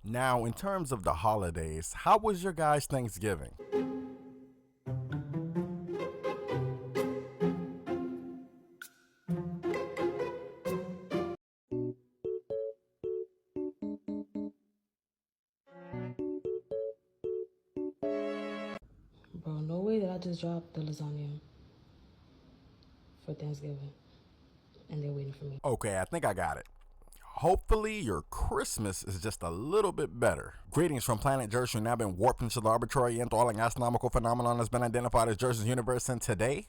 Now, in terms of the holidays, how was your guys' Thanksgiving? Bro, no way that I just dropped the lasagna for Thanksgiving and they're waiting for me. Okay, I think I got it. Hopefully, your Christmas is just a little bit better. Greetings from planet Jersey, now been warped into the arbitrary, enthralling, astronomical phenomenon that's been identified as JRSIN'S universe, and today,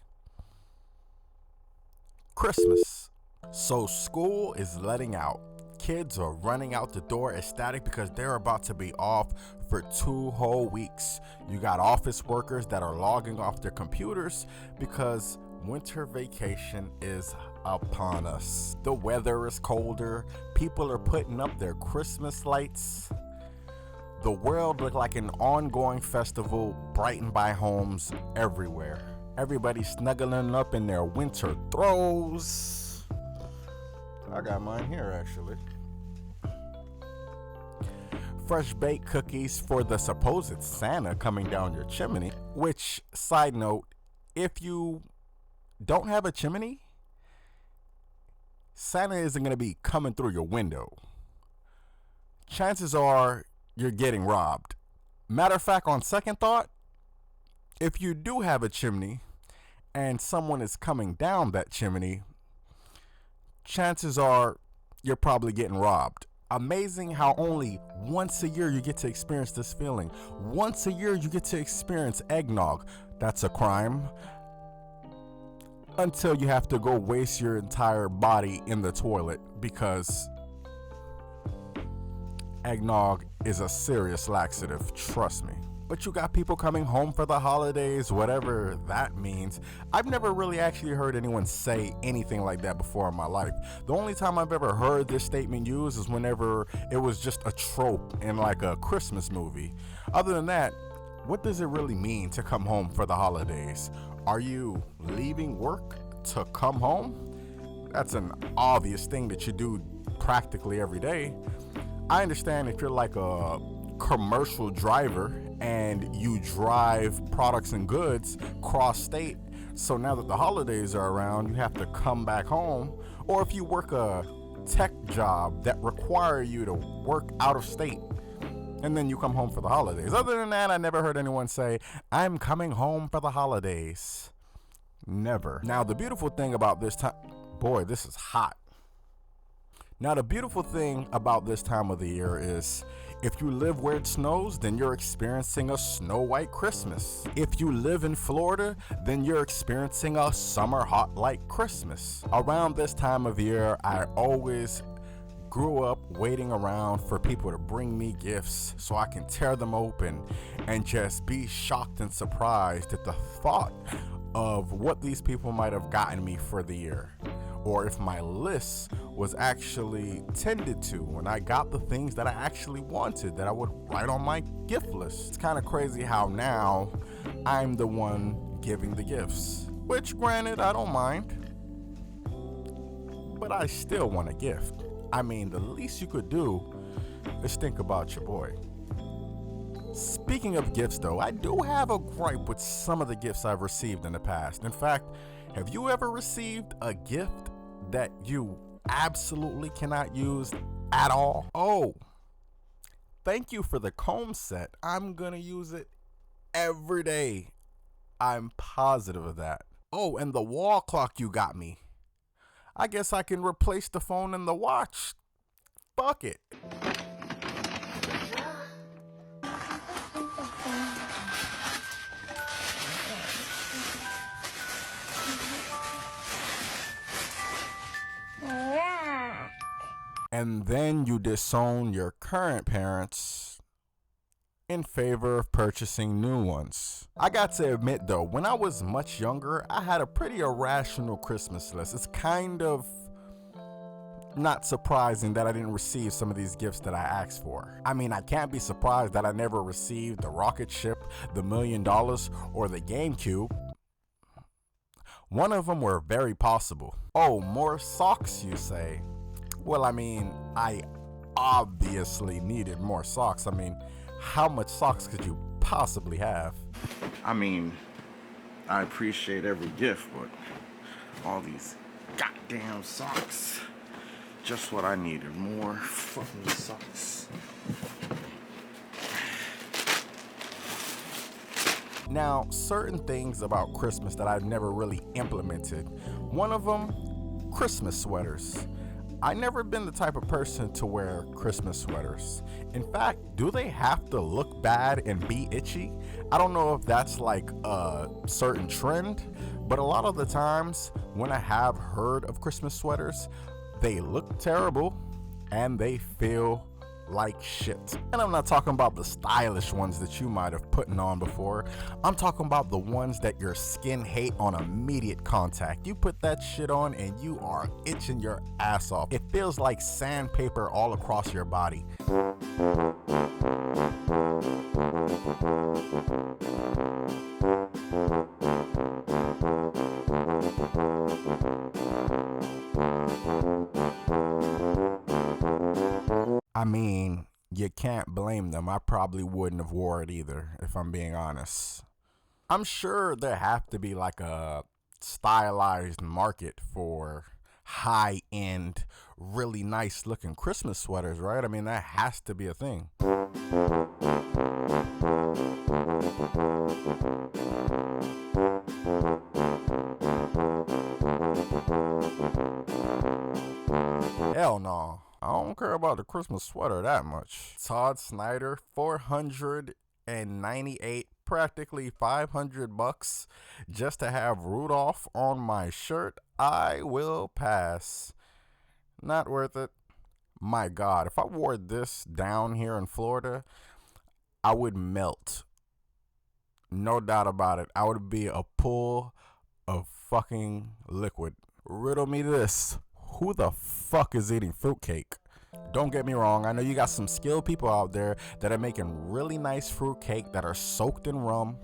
Christmas. So, school is letting out. Kids are running out the door ecstatic because they're about to be off for 2 whole weeks. You got office workers that are logging off their computers because winter vacation is upon us. The weather is colder. People are putting up their Christmas lights. The world looked like an ongoing festival brightened by homes everywhere. Everybody snuggling up in their winter throws. I got mine here actually. Fresh baked cookies for the supposed Santa coming down your chimney. Which, side note, if you don't have a chimney, Santa isn't going to be coming through your window. Chances are you're getting robbed. Matter of fact, on second thought, if you do have a chimney and someone is coming down that chimney, chances are you're probably getting robbed. Amazing how only once a year you get to experience this feeling. Once a year you get to experience eggnog. That's a crime. Until you have to go waste your entire body in the toilet because eggnog is a serious laxative, trust me. But you got people coming home for the holidays, whatever that means. I've never really actually heard anyone say anything like that before in my life. The only time I've ever heard this statement used is whenever it was just a trope in like a Christmas movie. Other than that, what does it really mean to come home for the holidays? Are you leaving work to come home? That's an obvious thing that you do practically every day. I understand if you're like a commercial driver and you drive products and goods cross state, so now that the holidays are around you have to come back home, or if you work a tech job that require you to work out of state and then you come home for the holidays. Other than that, I never heard anyone say, I'm coming home for the holidays. Never. Now the beautiful thing about this time, boy, this is hot. Now the beautiful thing about this time of the year is if you live where it snows, then you're experiencing a snow white Christmas. If you live in Florida, then you're experiencing a summer hot like Christmas. Around this time of year, I always grew up waiting around for people to bring me gifts so I can tear them open and just be shocked and surprised at the thought of what these people might have gotten me for the year, or if my list was actually tended to when I got the things that I actually wanted that I would write on my gift list. It's kind of crazy how now I'm the one giving the gifts, which granted I don't mind, but I still want a gift. I mean, the least you could do is think about your boy. Speaking of gifts though, I do have a gripe with some of the gifts I've received in the past. In fact, have you ever received a gift that you absolutely cannot use at all? Oh, thank you for the comb set. I'm gonna use it every day. I'm positive of that. Oh, and the wall clock you got me. I guess I can replace the phone and the watch. Fuck it. And then you disown your current parents in favor of purchasing new ones. I got to admit though, when I was much younger, I had a pretty irrational Christmas list. It's kind of not surprising that I didn't receive some of these gifts that I asked for. I mean, I can't be surprised that I never received the rocket ship, the $1 million, or the GameCube. One of them were very possible. Oh, more socks, you say? Well, I mean, I obviously needed more socks. I mean, how much socks could you possibly have? I mean, I appreciate every gift, but all these goddamn socks. Just what I needed, more fucking socks. Now, certain things about Christmas that I've never really implemented. One of them, Christmas sweaters. I've never been the type of person to wear Christmas sweaters. In fact, do they have to look bad and be itchy? I don't know if that's like a certain trend, but a lot of the times when I have heard of Christmas sweaters, they look terrible and they feel like shit. And I'm not talking about the stylish ones that you might have put on before. I'm talking about the ones that your skin hate on immediate contact. You put that shit on and you are itching your ass off. It feels like sandpaper all across your body. I mean, you can't blame them. I probably wouldn't have wore it either, if I'm being honest. I'm sure there have to be like a stylized market for high-end, really nice looking Christmas sweaters, right? I mean, that has to be a thing. Hell no. I don't care about the Christmas sweater that much. Todd Snyder, $498, practically $500 just to have Rudolph on my shirt. I will pass. Not worth it. My God, if I wore this down here in Florida, I would melt. No doubt about it. I would be a pool of fucking liquid. Riddle me this. Who the fuck is eating fruitcake? Don't get me wrong, I know you got some skilled people out there that are making really nice fruitcake that are soaked in rum,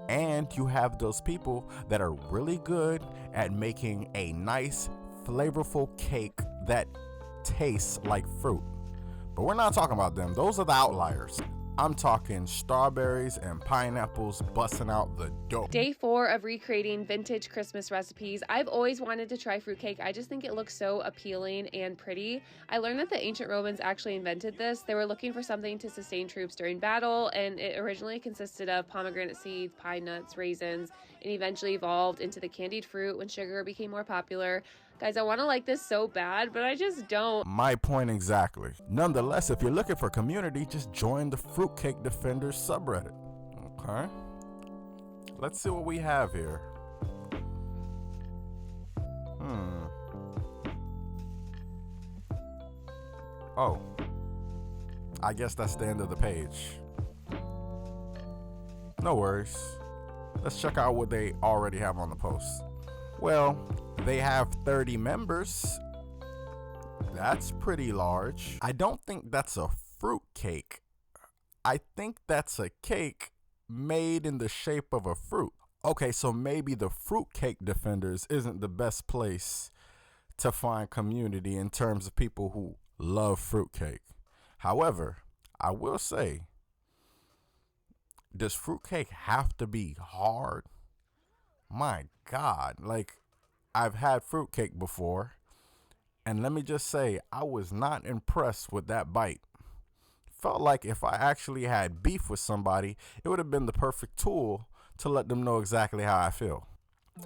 and you have those people that are really good at making a nice, flavorful cake that tastes like fruit. But we're not talking about them. Those are the outliers. I'm talking strawberries and pineapples busting out the dope. Day 4 of recreating vintage Christmas recipes. I've always wanted to try fruitcake. I just think it looks so appealing and pretty. I learned that the ancient Romans actually invented this. They were looking for something to sustain troops during battle, and it originally consisted of pomegranate seeds, pine nuts, raisins, and eventually evolved into the candied fruit when sugar became more popular. Guys, I want to like this so bad, but I just don't. My point exactly. Nonetheless, if you're looking for community, just join the Fruitcake Defenders subreddit. Okay? Let's see what we have here. Oh. I guess that's the end of the page. No worries. Let's check out what they already have on the post. Well, they have 30 members. That's pretty large. I don't think that's a fruit cake. I think that's a cake made in the shape of a fruit. Okay, so maybe the Fruitcake Defenders isn't the best place to find community in terms of people who love fruitcake. However, I will say, does fruitcake have to be hard? My God, like, I've had fruitcake before, and let me just say, I was not impressed with that bite. Felt like if I actually had beef with somebody, it would have been the perfect tool to let them know exactly how I feel.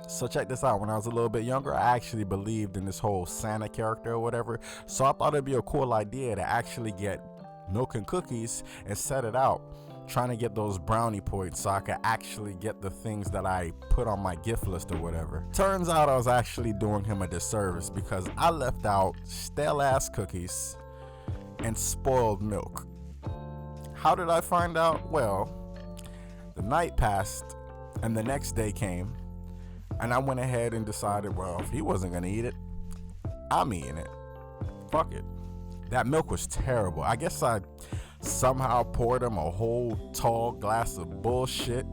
So check this out. When I was a little bit younger, I actually believed in this whole Santa character or whatever. So I thought it'd be a cool idea to actually get milk and cookies and set it out, trying to get those brownie points so I could actually get the things that I put on my gift list or whatever. Turns out I was actually doing him a disservice because I left out stale ass cookies and spoiled milk. How did I find out? Well, the night passed and the next day came, and I went ahead and decided, well, if he wasn't gonna eat it, I'm eating it. Fuck it. That milk was terrible. I guess I somehow poured him a whole tall glass of bullshit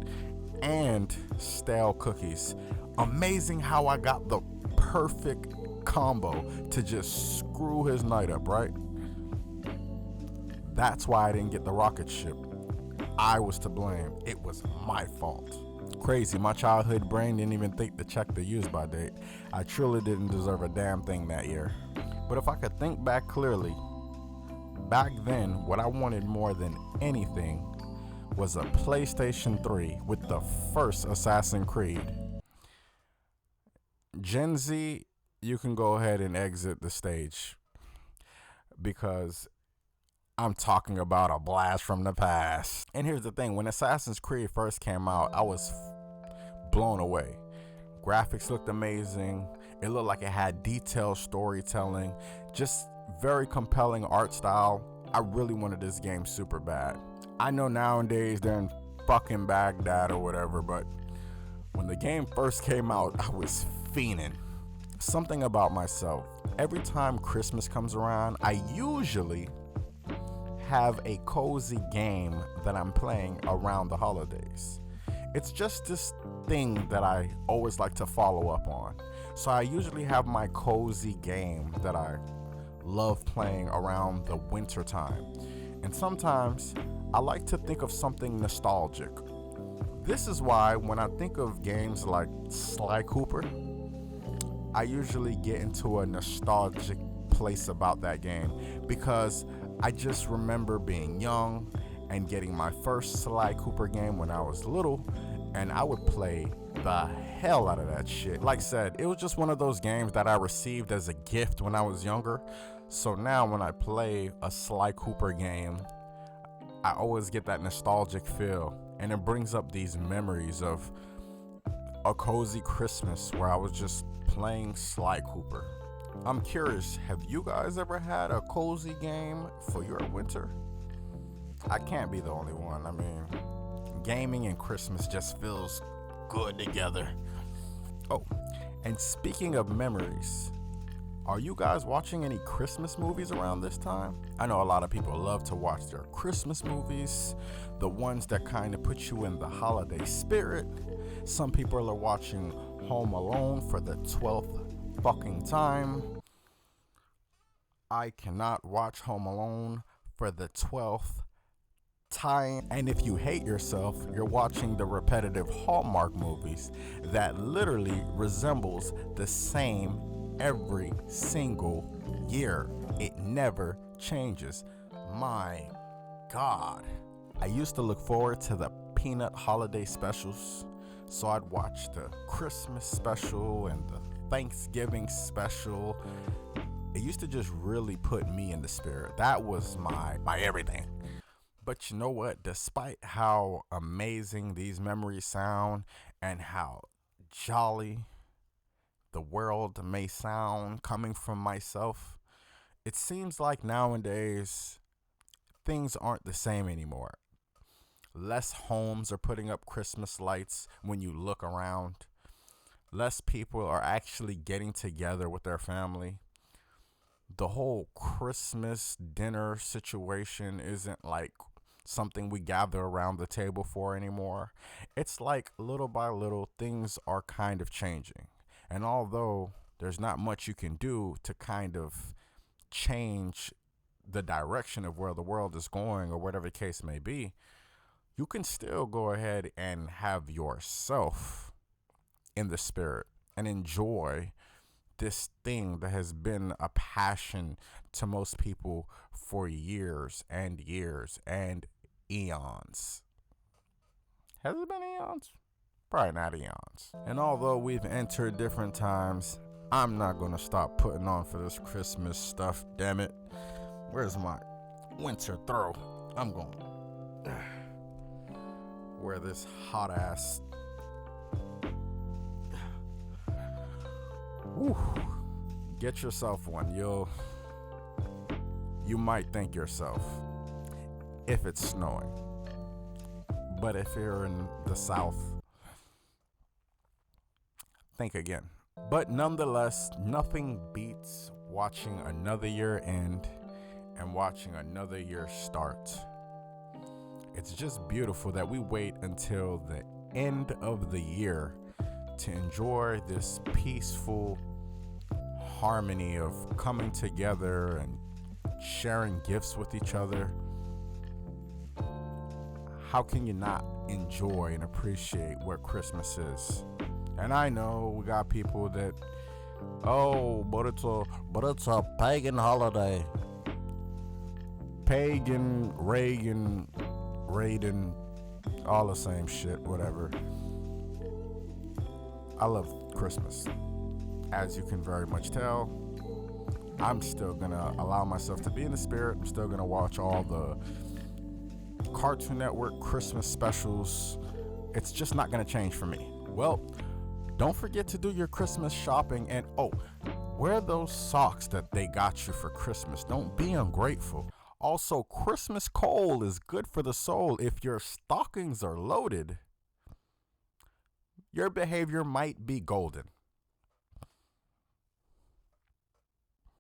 and stale cookies. Amazing how I got the perfect combo to just screw his night up, right? That's why I didn't get the rocket ship. I was to blame. It was my fault. Crazy, my childhood brain didn't even think to check the use by date. I truly didn't deserve a damn thing that year. But if I could think back clearly, back then, what I wanted more than anything was a PlayStation 3 with the first Assassin's Creed. Gen Z, you can go ahead and exit the stage because I'm talking about a blast from the past. And here's the thing, when Assassin's Creed first came out, I was blown away. Graphics looked amazing. It looked like it had detailed storytelling, just very compelling art style. I really wanted this game super bad. I know nowadays they're in fucking Baghdad or whatever, but when the game first came out, I was fiending. Something about myself, every time Christmas comes around, I usually have a cozy game that I'm playing around the holidays. It's just this thing that I always like to follow up on. So I usually have my cozy game that I love playing around the winter time. And sometimes I like to think of something nostalgic. This is why when I think of games like Sly Cooper, I usually get into a nostalgic place about that game because I just remember being young and getting my first Sly Cooper game when I was little, and I would play the hell out of that shit. Like I said, it was just one of those games that I received as a gift when I was younger. So now when I play a Sly Cooper game, I always get that nostalgic feel, and it brings up these memories of a cozy Christmas where I was just playing Sly Cooper. I'm curious, have you guys ever had a cozy game for your winter? I can't be the only one. I mean, gaming and Christmas just feels good together. Oh, and speaking of memories, are you guys watching any Christmas movies around this time? I know a lot of people love to watch their Christmas movies, the ones that kind of put you in the holiday spirit. Some people are watching Home Alone for the 12th fucking time. I cannot watch Home Alone for the 12th time. And if you hate yourself, you're watching the repetitive Hallmark movies that literally resembles the same every single year. It never changes. My God. I used to look forward to the peanut holiday specials. So I'd watch the Christmas special and the Thanksgiving special. It used to just really put me in the spirit. That was my everything. But you know what? Despite how amazing these memories sound and how jolly the world may sound coming from myself, it seems like nowadays things aren't the same anymore. Less homes are putting up Christmas lights when you look around. Less people are actually getting together with their family. The whole Christmas dinner situation isn't like something we gather around the table for anymore. It's like little by little things are kind of changing. And although there's not much you can do to kind of change the direction of where the world is going or whatever the case may be, you can still go ahead and have yourself in the spirit and enjoy this thing that has been a passion to most people for years and years and eons. Has it been eons? Probably not eons. And although we've entered different times, I'm not gonna stop putting on for this Christmas stuff, damn it. Where's my winter throw? I'm going wear this hot ass. Whew. Get yourself one. You might thank yourself if it's snowing. But if you're in the South, think again. But nonetheless, nothing beats watching another year end and watching another year start. It's just beautiful that we wait until the end of the year to enjoy this peaceful harmony of coming together and sharing gifts with each other. how can you not enjoy and appreciate what Christmas is? And I know we got people that, oh, but it's a pagan holiday. Pagan, Reagan, Raiden, all the same shit, whatever. I love Christmas. As you can very much tell, I'm still gonna allow myself to be in the spirit. I'm still gonna watch all the Cartoon Network Christmas specials. It's just not gonna change for me. Well, don't forget to do your Christmas shopping, and wear those socks that they got you for Christmas. Don't be ungrateful. Also, Christmas coal is good for the soul. If your stockings are loaded, your behavior might be golden.